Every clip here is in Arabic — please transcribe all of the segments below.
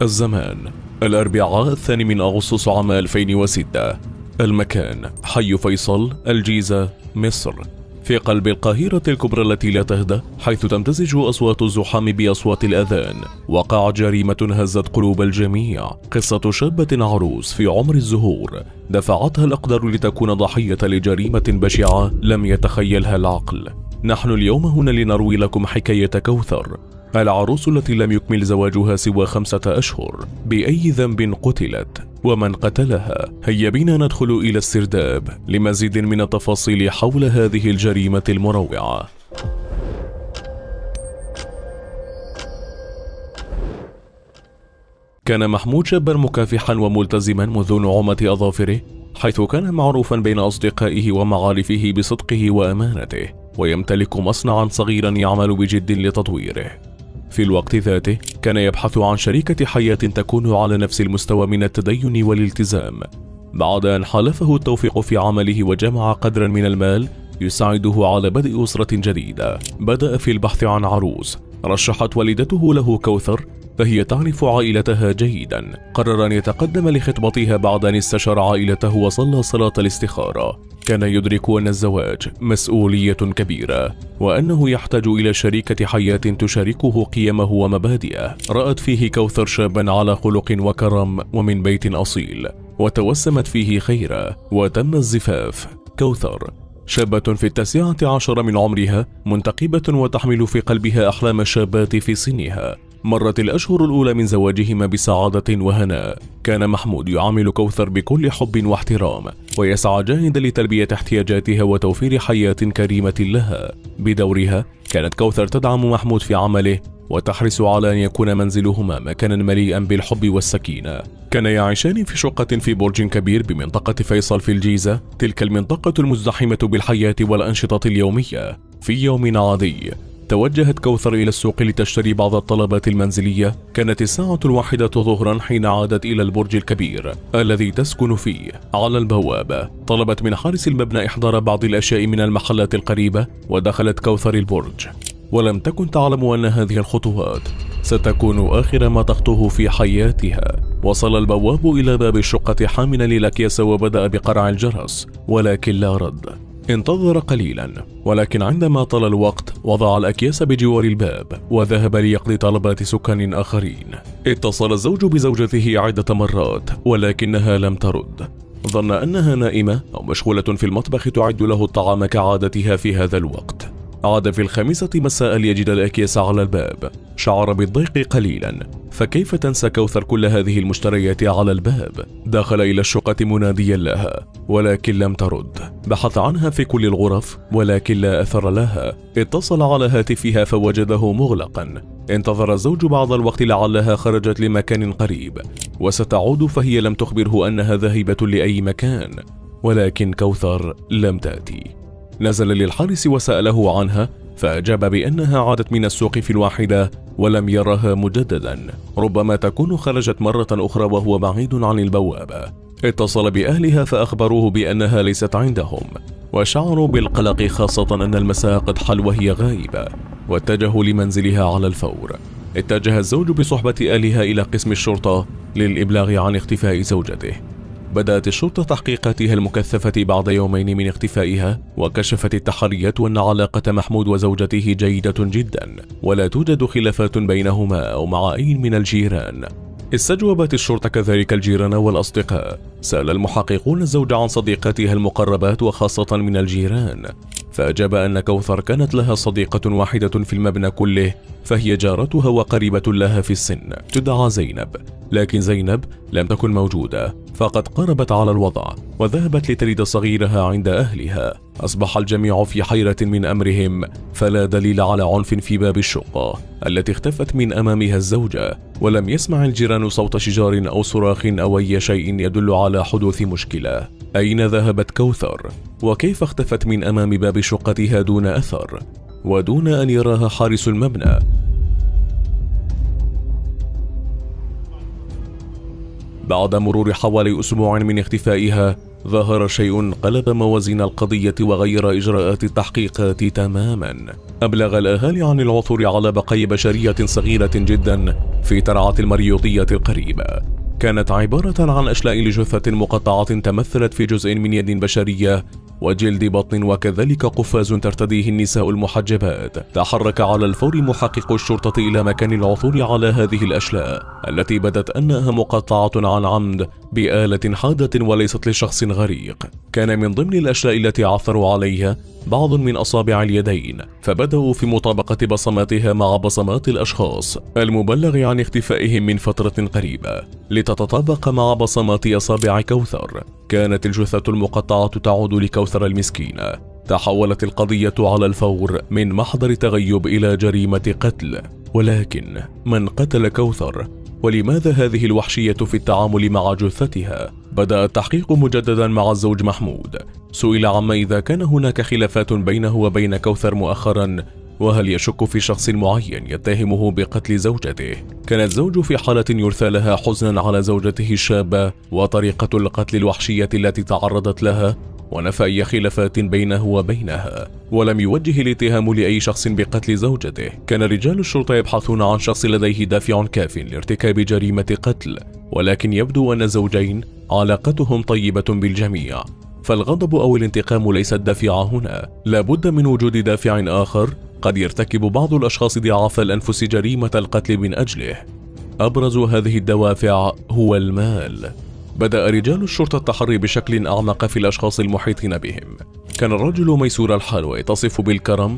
الزمان: الأربعاء 2 أغسطس عام 2006. المكان: حي فيصل، الجيزة، مصر، في قلب القاهرة الكبرى التي لا تهدأ، حيث تمتزج أصوات الزحام بأصوات الأذان. وقعت جريمة هزت قلوب الجميع، قصة شابة عروس في عمر الزهور دفعتها الأقدار لتكون ضحية لجريمة بشعة لم يتخيلها العقل. نحن اليوم هنا لنروي لكم حكاية كوثر، العروس التي لم يكمل زواجها سوى 5 أشهر. بأي ذنب قتلت؟ ومن قتلها؟ هيا بنا ندخل إلى السرداب لمزيد من التفاصيل حول هذه الجريمة المروعة. كان محمود شابا مكافحا وملتزما منذ نعومة أظافره، حيث كان معروفا بين أصدقائه ومعارفه بصدقه وأمانته، ويمتلك مصنعا صغيرا يعمل بجد لتطويره. في الوقت ذاته كان يبحث عن شريكة حياة تكون على نفس المستوى من التدين والالتزام. بعد أن حالفه التوفيق في عمله وجمع قدرا من المال يساعده على بدء أسرة جديدة، بدأ في البحث عن عروس. رشحت والدته له كوثر، فهي تعرف عائلتها جيدا. قرر أن يتقدم لخطبتها بعد أن استشار عائلته وصلى صلاة الاستخارة. كان يدرك أن الزواج مسؤولية كبيرة، وأنه يحتاج إلى شريكة حياة تشاركه قيمه ومبادئه. رأت فيه كوثر شابا على خلق وكرم ومن بيت أصيل، وتوسمت فيه خيرا، وتم الزفاف. كوثر شابة في 19 من عمرها، منتقبة وتحمل في قلبها أحلام الشابات في سنها. مرت الأشهر الأولى من زواجهما بسعادة وهناء. كان محمود يعامل كوثر بكل حب واحترام، ويسعى جاهدا لتلبية احتياجاتها وتوفير حياة كريمة لها. بدورها كانت كوثر تدعم محمود في عمله، وتحرص على أن يكون منزلهما مكانا مليئا بالحب والسكينة. كان يعيشان في شقة في برج كبير بمنطقة فيصل في الجيزة، تلك المنطقة المزدحمة بالحياة والأنشطة اليومية. في يوم عادي توجهت كوثر إلى السوق لتشتري بعض الطلبات المنزلية. كانت الساعة 1 ظهرا حين عادت إلى البرج الكبير الذي تسكن فيه. على البوابة طلبت من حارس المبنى إحضار بعض الأشياء من المحلات القريبة، ودخلت كوثر البرج، ولم تكن تعلم أن هذه الخطوات ستكون آخر ما تخطوه في حياتها. وصل البواب إلى باب الشقة حاملا للأكياس، وبدأ بقرع الجرس، ولكن لا رد. انتظر قليلا، ولكن عندما طال الوقت وضع الأكياس بجوار الباب وذهب ليقضي طلبات سكان آخرين. اتصل الزوج بزوجته عدة مرات، ولكنها لم ترد. ظن أنها نائمة أو مشغولة في المطبخ تعد له الطعام كعادتها في هذا الوقت. عاد في 5 مساء ليجد الأكياس على الباب. شعر بالضيق قليلا، فكيف تنسى كوثر كل هذه المشتريات على الباب؟ دخل إلى الشقة مناديا لها، ولكن لم ترد. بحث عنها في كل الغرف، ولكن لا أثر لها. اتصل على هاتفها فوجده مغلقا. انتظر الزوج بعض الوقت لعلها خرجت لمكان قريب وستعود، فهي لم تخبره أنها ذاهبة لأي مكان، ولكن كوثر لم تأتي. نزل للحارس وسأله عنها، فأجاب بأنها عادت من السوق في الواحدة ولم يرها مجددا، ربما تكون خرجت مرة أخرى وهو بعيد عن البوابة. اتصل بأهلها فأخبروه بأنها ليست عندهم، وشعروا بالقلق، خاصة أن المساء قد حل وهي غائبة، واتجهوا لمنزلها على الفور. اتجه الزوج بصحبة أهلها إلى قسم الشرطة للإبلاغ عن اختفاء زوجته. بدأت الشرطة تحقيقاتها المكثفة بعد يومين من اختفائها، وكشفت التحريات أن علاقة محمود وزوجته جيدة جدا، ولا توجد خلافات بينهما أو مع أي من الجيران. استجوبت الشرطة كذلك الجيران والأصدقاء. سأل المحققون الزوج عن صديقاتها المقربات وخاصة من الجيران، فأجاب أن كوثر كانت لها صديقة واحدة في المبنى كله، فهي جارتها وقريبة لها في السن، تدعى زينب. لكن زينب لم تكن موجودة، فقد قربت على الوضع وذهبت لتلد صغيرها عند أهلها. أصبح الجميع في حيرة من أمرهم، فلا دليل على عنف في باب الشقة التي اختفت من أمامها الزوجة، ولم يسمع الجيران صوت شجار أو صراخ أو أي شيء يدل على حدوث مشكلة. أين ذهبت كوثر؟ وكيف اختفت من أمام باب شقتها دون أثر ودون أن يراها حارس المبنى؟ بعد مرور حوالي أسبوع من اختفائها، ظهر شيء قلب موازين القضية وغير إجراءات التحقيقات تماما. أبلغ الأهالي عن العثور على بقايا بشرية صغيرة جدا في ترعة المريوطية القريبة، كانت عبارة عن أشلاء لجثة مقطعة تمثلت في جزء من يد بشرية وجلد بطن، وكذلك قفاز ترتديه النساء المحجبات. تحرك على الفور محقق الشرطة إلى مكان العثور على هذه الأشلاء التي بدت أنها مقطعة عن عمد بآلة حادة وليست لشخص غريق. كان من ضمن الأشلاء التي عثروا عليها بعض من أصابع اليدين، فبدأوا في مطابقة بصماتها مع بصمات الأشخاص المبلغ عن اختفائهم من فترة قريبة لتتطابق مع بصمات أصابع كوثر. كانت الجثة المقطعة تعود لكوثر المسكينة. تحولت القضية على الفور من محضر تغيب إلى جريمة قتل. ولكن من قتل كوثر؟ ولماذا هذه الوحشية في التعامل مع جثتها؟ بدأ التحقيق مجددا مع الزوج محمود. سئل عما إذا كان هناك خلافات بينه وبين كوثر مؤخرا، وهل يشك في شخص معين يتهمه بقتل زوجته. كان الزوج في حالة يرثى لها حزنا على زوجته الشابة وطريقة القتل الوحشية التي تعرضت لها، ونفى أي خلافات بينه وبينها، ولم يوجه الاتهام لأي شخص بقتل زوجته. كان رجال الشرطة يبحثون عن شخص لديه دافع كاف لارتكاب جريمة قتل، ولكن يبدو أن الزوجين علاقتهم طيبة بالجميع، فالغضب أو الانتقام ليس الدافع هنا. لابد من وجود دافع آخر قد يرتكب بعض الأشخاص ضعاف الأنفس جريمة القتل من أجله. أبرز هذه الدوافع هو المال. بدأ رجال الشرطة التحري بشكل أعمق في الأشخاص المحيطين بهم. كان الرجل ميسور الحال ويتصف بالكرم،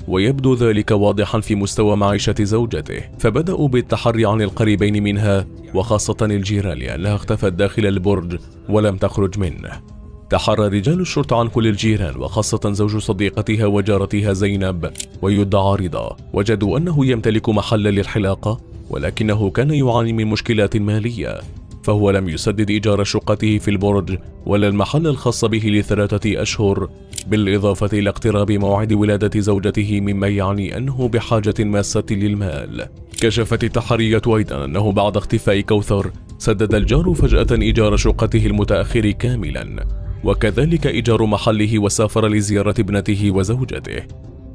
ويبدو ذلك واضحا في مستوى معيشة زوجته، فبدأوا بالتحري عن القريبين منها وخاصة الجيران لأنها اختفت داخل البرج ولم تخرج منه. تحرى رجال الشرطة عن كل الجيران وخاصة زوج صديقتها وجارتها زينب ويدعى رضا. وجدوا أنه يمتلك محلا للحلاقة، ولكنه كان يعاني من مشكلات مالية، فهو لم يسدد إيجار شقته في البرج ولا المحل الخاص به ل3 أشهر، بالإضافة إلى اقتراب موعد ولادة زوجته، مما يعني أنه بحاجة ماسة للمال. كشفت التحرية أيضا أنه بعد اختفاء كوثر سدد الجار فجأة إيجار شقته المتأخر كاملا، وكذلك إيجار محله، وسافر لزيارة ابنته وزوجته.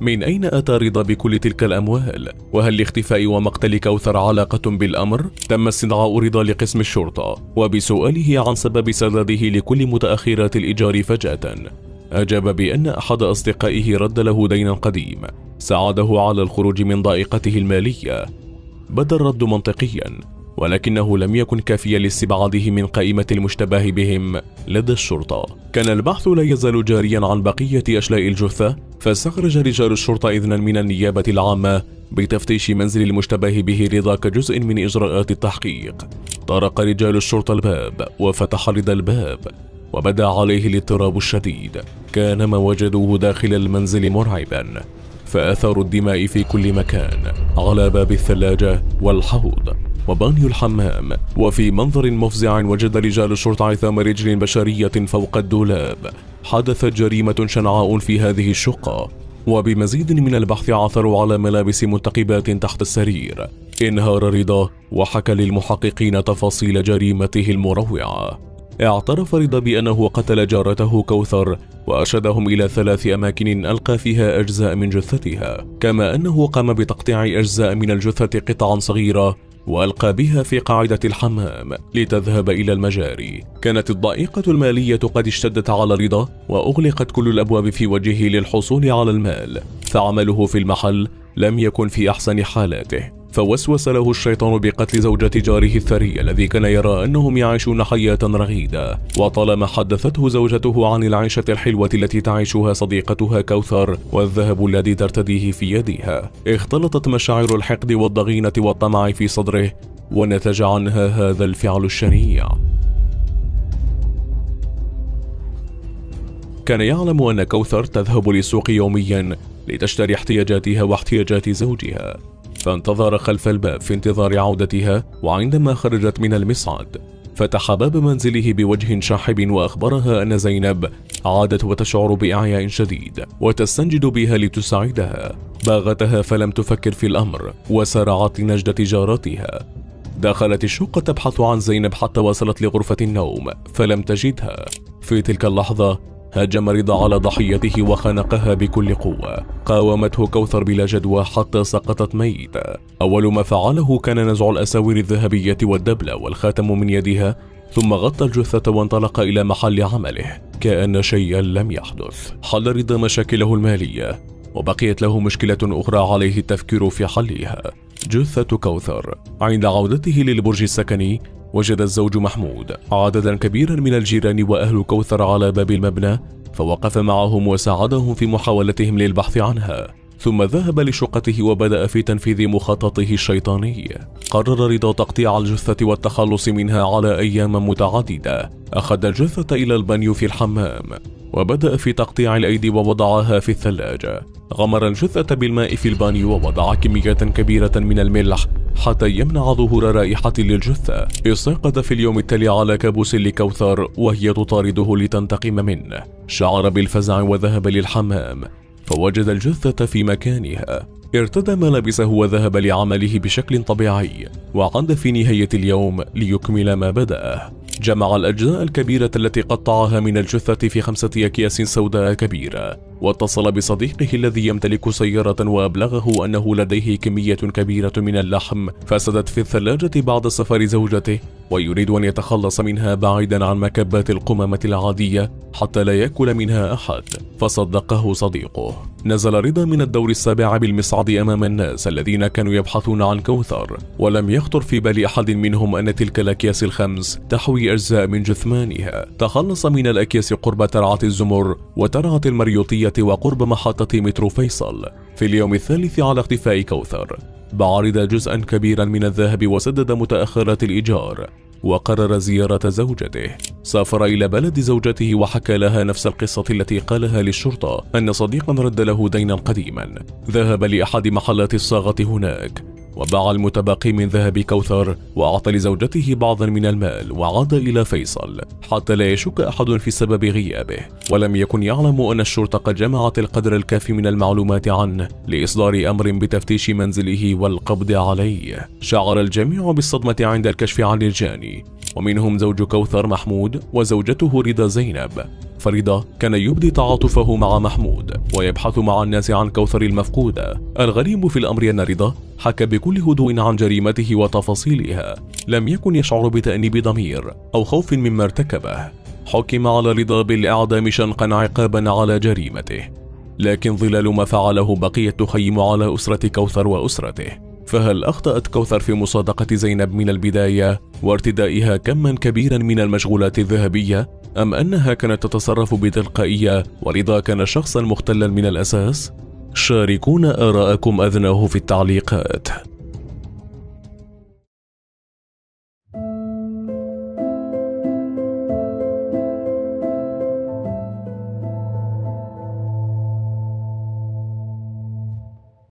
من أين أتى رضا بكل تلك الأموال؟ وهل لاختفاء ومقتل كوثر علاقة بالأمر؟ تم استدعاء رضا لقسم الشرطة، وبسؤاله عن سبب سداده لكل متأخرات الإيجار فجأة أجاب بأن أحد أصدقائه رد له دينا قديم ساعده على الخروج من ضائقته المالية. بدا الرد منطقيا، ولكنه لم يكن كافيا لاستبعاده من قائمة المشتبه بهم لدى الشرطة. كان البحث لا يزال جاريا عن بقية أشلاء الجثة، فاستخرج رجال الشرطة إذنا من النيابة العامة بتفتيش منزل المشتبه به رضا كجزء من إجراءات التحقيق. طرق رجال الشرطة الباب وفتح رضا الباب، وبدا عليه الاضطراب الشديد. كان ما وجدوه داخل المنزل مرعبا، فأثر الدماء في كل مكان، على باب الثلاجة والحوض وبانيو الحمام. وفي منظر مفزع وجد رجال الشرطة عثام رجل بشرية فوق الدولاب. حدثت جريمة شنعاء في هذه الشقة. وبمزيد من البحث عثروا على ملابس منتقبات تحت السرير. انهار رضا وحكى للمحققين تفاصيل جريمته المروعة. اعترف رضا بأنه قتل جارته كوثر وأرشدهم إلى 3 أماكن ألقى فيها أجزاء من جثتها، كما أنه قام بتقطيع أجزاء من الجثة قطعا صغيرة وألقى بها في قاعدة الحمام لتذهب إلى المجاري. كانت الضائقة المالية قد اشتدت على رضا، وأغلقت كل الأبواب في وجهه للحصول على المال، فعمله في المحل لم يكن في أحسن حالاته. فوسوس له الشيطان بقتل زوجة جاره الثري الذي كان يرى أنهم يعيشون حياة رغيدة. وطالما حدثته زوجته عن العيشة الحلوة التي تعيشها صديقتها كوثر والذهب الذي ترتديه في يدها، اختلطت مشاعر الحقد والضغينة والطمع في صدره، ونتج عنها هذا الفعل الشنيع. كان يعلم أن كوثر تذهب للسوق يوميا لتشتري احتياجاتها واحتياجات زوجها، فانتظر خلف الباب في انتظار عودتها. وعندما خرجت من المصعد فتح باب منزله بوجه شاحب وأخبرها أن زينب عادت وتشعر بإعياء شديد وتستنجد بها لتساعدها. باغتها فلم تفكر في الأمر وسارعت لنجدة جارتها. دخلت الشقة تبحث عن زينب حتى وصلت لغرفة النوم فلم تجدها. في تلك اللحظة هجم رضا على ضحيته وخنقها بكل قوة. قاومته كوثر بلا جدوى حتى سقطت ميتة. أول ما فعله كان نزع الأساور الذهبية والدبلة والخاتم من يدها، ثم غطى الجثة وانطلق إلى محل عمله كأن شيئا لم يحدث. حل رضا مشاكله المالية، وبقيت له مشكلة أخرى عليه التفكير في حلها: جثة كوثر. عند عودته للبرج السكني وجد الزوج محمود عددا كبيرا من الجيران وأهل كوثر على باب المبنى، فوقف معهم وساعدهم في محاولتهم للبحث عنها، ثم ذهب لشقته وبدأ في تنفيذ مخططه الشيطاني. قرر رضا تقطيع الجثة والتخلص منها على أيام متعددة. أخذ الجثة إلى البانيو في الحمام وبدأ في تقطيع الأيدي ووضعها في الثلاجة. غمر الجثة بالماء في البانيو ووضع كميات كبيرة من الملح حتى يمنع ظهور رائحة للجثة. استيقظ في اليوم التالي على كابوس لكوثر وهي تطارده لتنتقم منه. شعر بالفزع وذهب للحمام فوجد الجثة في مكانها. ارتدى ملابسه وذهب لعمله بشكل طبيعي، وعاد في نهاية اليوم ليكمل ما بدأه. جمع الأجزاء الكبيرة التي قطعها من الجثة في 5 أكياس سوداء كبيرة، واتصل بصديقه الذي يمتلك سيارة وأبلغه أنه لديه كمية كبيرة من اللحم فسدت في الثلاجة بعد سفر زوجته، ويريد أن يتخلص منها بعيدا عن مكبات القمامة العادية حتى لا يأكل منها أحد. فصدقه صديقه. نزل رضا من الدور السابع بالمصعد أمام الناس الذين كانوا يبحثون عن كوثر، ولم يخطر في بال أحد منهم أن تلك الأكياس ال5 تحوي أجزاء من جثمانها. تخلص من الأكياس قرب ترعة الزمر وترعة المريوطية وقرب محطة مترو فيصل. في اليوم الثالث على اختفاء كوثر بعرض جزءا كبيرا من الذهب وسدد متأخرات الإيجار، وقرر زيارة زوجته. سافر إلى بلد زوجته وحكى لها نفس القصة التي قالها للشرطة، أن صديقا رد له دينا قديما. ذهب لأحد محلات الصاغة هناك وباع المتبقي من ذهب كوثر وأعطى لزوجته بعضا من المال، وعاد إلى فيصل حتى لا يشك أحد في سبب غيابه. ولم يكن يعلم أن الشرطة قد جمعت القدر الكافي من المعلومات عنه لإصدار أمر بتفتيش منزله والقبض عليه. شعر الجميع بالصدمة عند الكشف عن الجاني، ومنهم زوج كوثر محمود وزوجته رضا زينب. فرضا كان يبدي تعاطفه مع محمود ويبحث مع الناس عن كوثر المفقودة. الغريب في الأمر أن رضا حكى بكل هدوء عن جريمته وتفاصيلها، لم يكن يشعر بتأنيب ضمير أو خوف مما ارتكبه. حكم على رضا بالإعدام شنقا عقابا على جريمته، لكن ظلال ما فعله بقيت تخيم على أسرة كوثر وأسرته. فهل أخطأت كوثر في مصادقة زينب من البداية وارتدائها كما كبيرا من المشغولات الذهبية، أم أنها كانت تتصرف بتلقائية ورضا كان شخصا مختلا من الأساس؟ شاركونا آراءكم أذناه في التعليقات.